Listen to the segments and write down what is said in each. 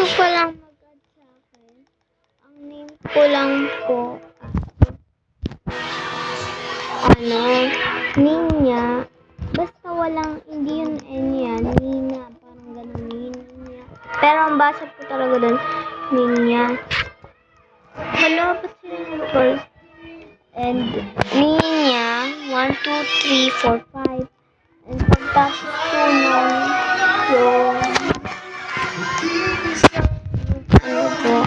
gusto pa lang mag-add sa akin, ang name ko lang po, Ninya. Basta walang, hindi yun Enya, Nina, parang ganun, Ninya. Pero ang basa po talaga doon, Ninya. Hala, ba't sila nag-call? And Ninya, 1, 2, 3, 4, 5. And pagtapos po nun, yung ano po,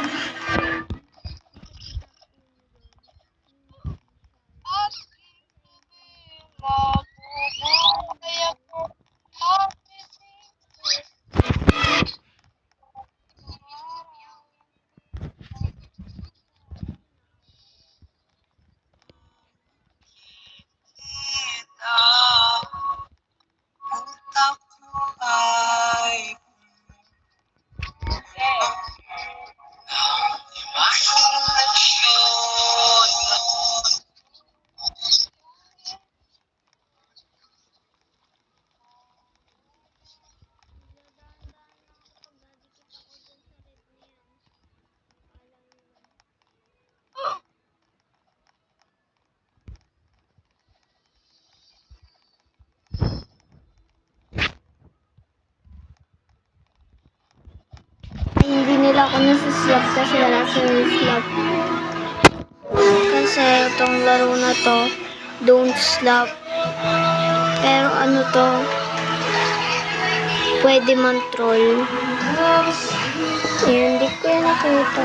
ay hindi nila ako nasislap kasi wala sa slap. Kasi itong laro na to, don't slap. Pero ano to, pwede man troll. Yun, hindi ko yan nakita.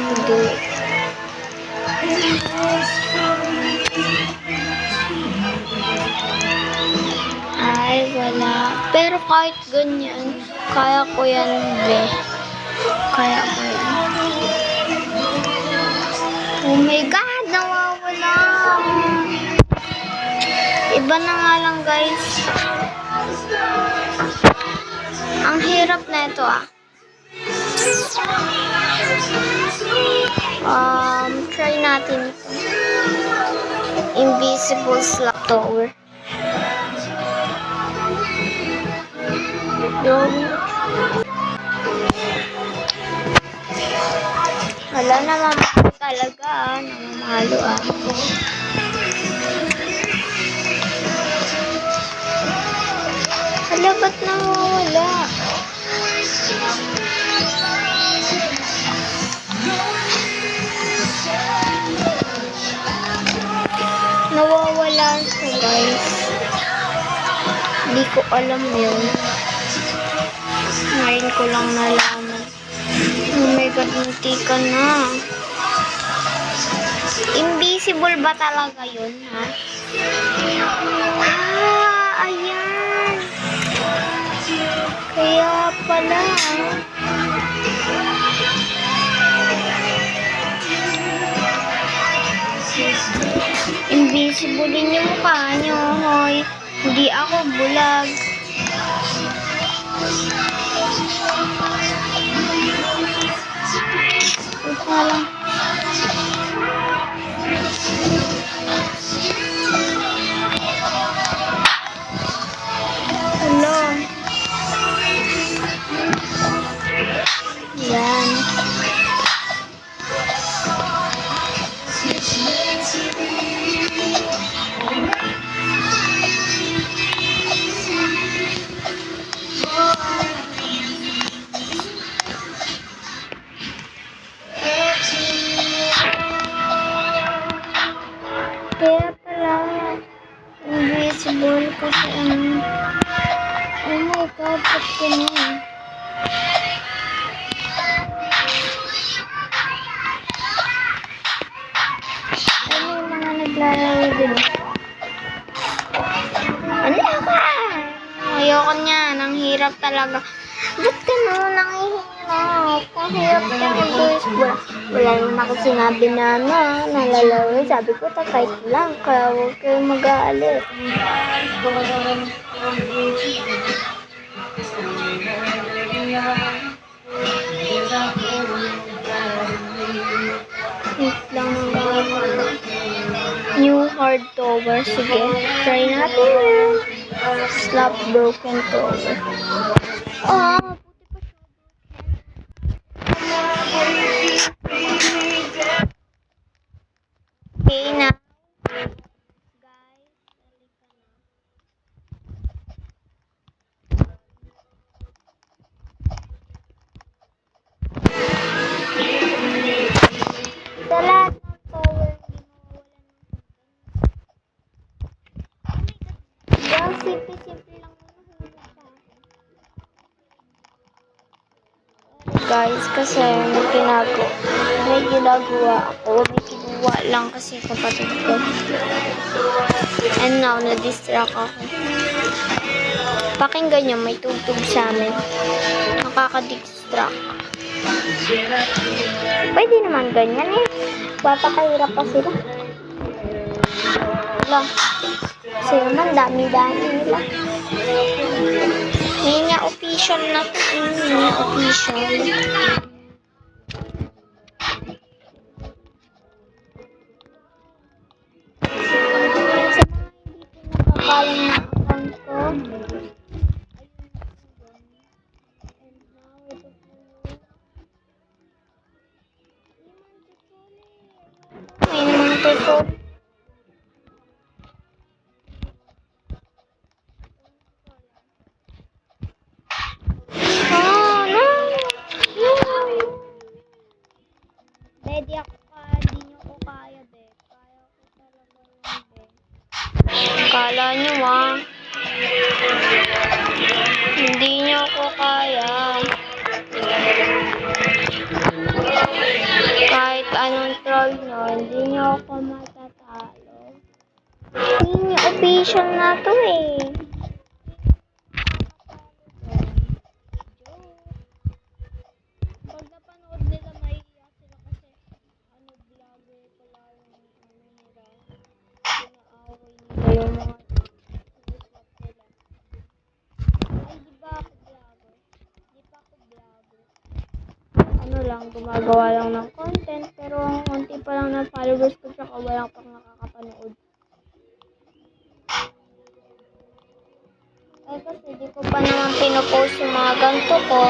Hindi. Ay, wala. Pero kahit ganyan, kaya ko yan, be. Kaya ko yan. Oh my God, nawawala. Iba na nga lang, guys. Ang hirap na ito, try natin ito. Invisible slap tower. Wala naman talaga, namamalo Hala, ba't nawawala? Nawawala siya, guys. Hindi ko alam yun. Ngayon ko lang nalaman. Oh my God, munti ka na. Invisible ba talaga yun, ha? Ayan. Kaya pala. Invisible din yung mukha nyo, hoy. Hindi ako bulag. Ito lang. Hello. Yan. Kaya pala invisible kasi oh my God, ba't ganun? Ano yung mga naglalaro din? Ano ka? Ayoko niyan, ang hirap talaga. Ba't ganun? Ang hirap. Ang hirap niya mag-baseball. Wala naman ako sinabi na nalalaro. Sabi ko, takay lang. Kaya huwag kayo mag-aalit. Wait lang mag-aalit. New hard tower. Sige, try natin yan. Slap broken tower. Oh, Okay na. Guys, halika na. Sa lahat ng tower, hindi mawawalan ng hanggan. Yung simple-simple lang muna hulog pa ako. Guys, kasi may ginagawa ako. May kinuha lang kasi kapatid ko. And now, na-distract ako. Pakinggan nyo, may tugtog sa amin. Nakaka-distract. Pwede naman ganyan eh. Papakahirap pa sila. Wala. Kasi naman, dami-dami nila. Ninya official na to. Ninya official. Sa mga hindi ko nakakalang na account ko, and now, ito po yung may naman tutorial. Oh, no! No! Ready ako ka, hindi nyo ko kaya, be. Kaya ko talaga yun, be. Kala nyo, hindi nyo ko kaya. Kahit anong troll nyo, hindi nyo ako matatalo. Hindi nyo official na to eh. Pag napanood nila, maiiyak sila kasi vlogger pala yung nila. Pinaaway nila yung mga siniswap nila. Ay, di ba ako vlogger? Di pa ako vlogger. Ano lang, gumagawa lang ng content, pero konti pa lang ng followers ko, tsaka walang pang nakakapanood. Eh kasi di ko pa naman pinopost yung mga ganito ko.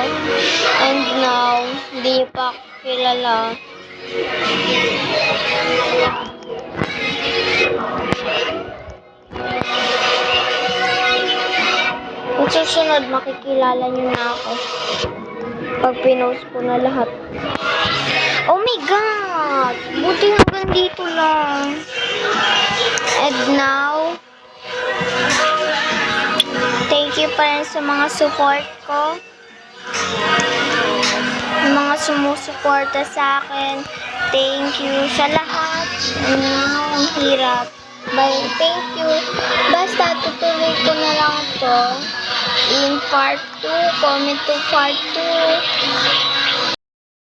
And now, hindi niyo pa ako kilala. Kung susunod, makikilala niyo na ako. Pag pinost ko na lahat. Oh my God! Buti hanggang dito lang. And now, thank you pa rin sa mga support ko. Mga sumusuporta sa akin. Thank you sa lahat. And now, ang hirap. But thank you. Basta tutuloy ko na lang to in part 2. Comment to part 2.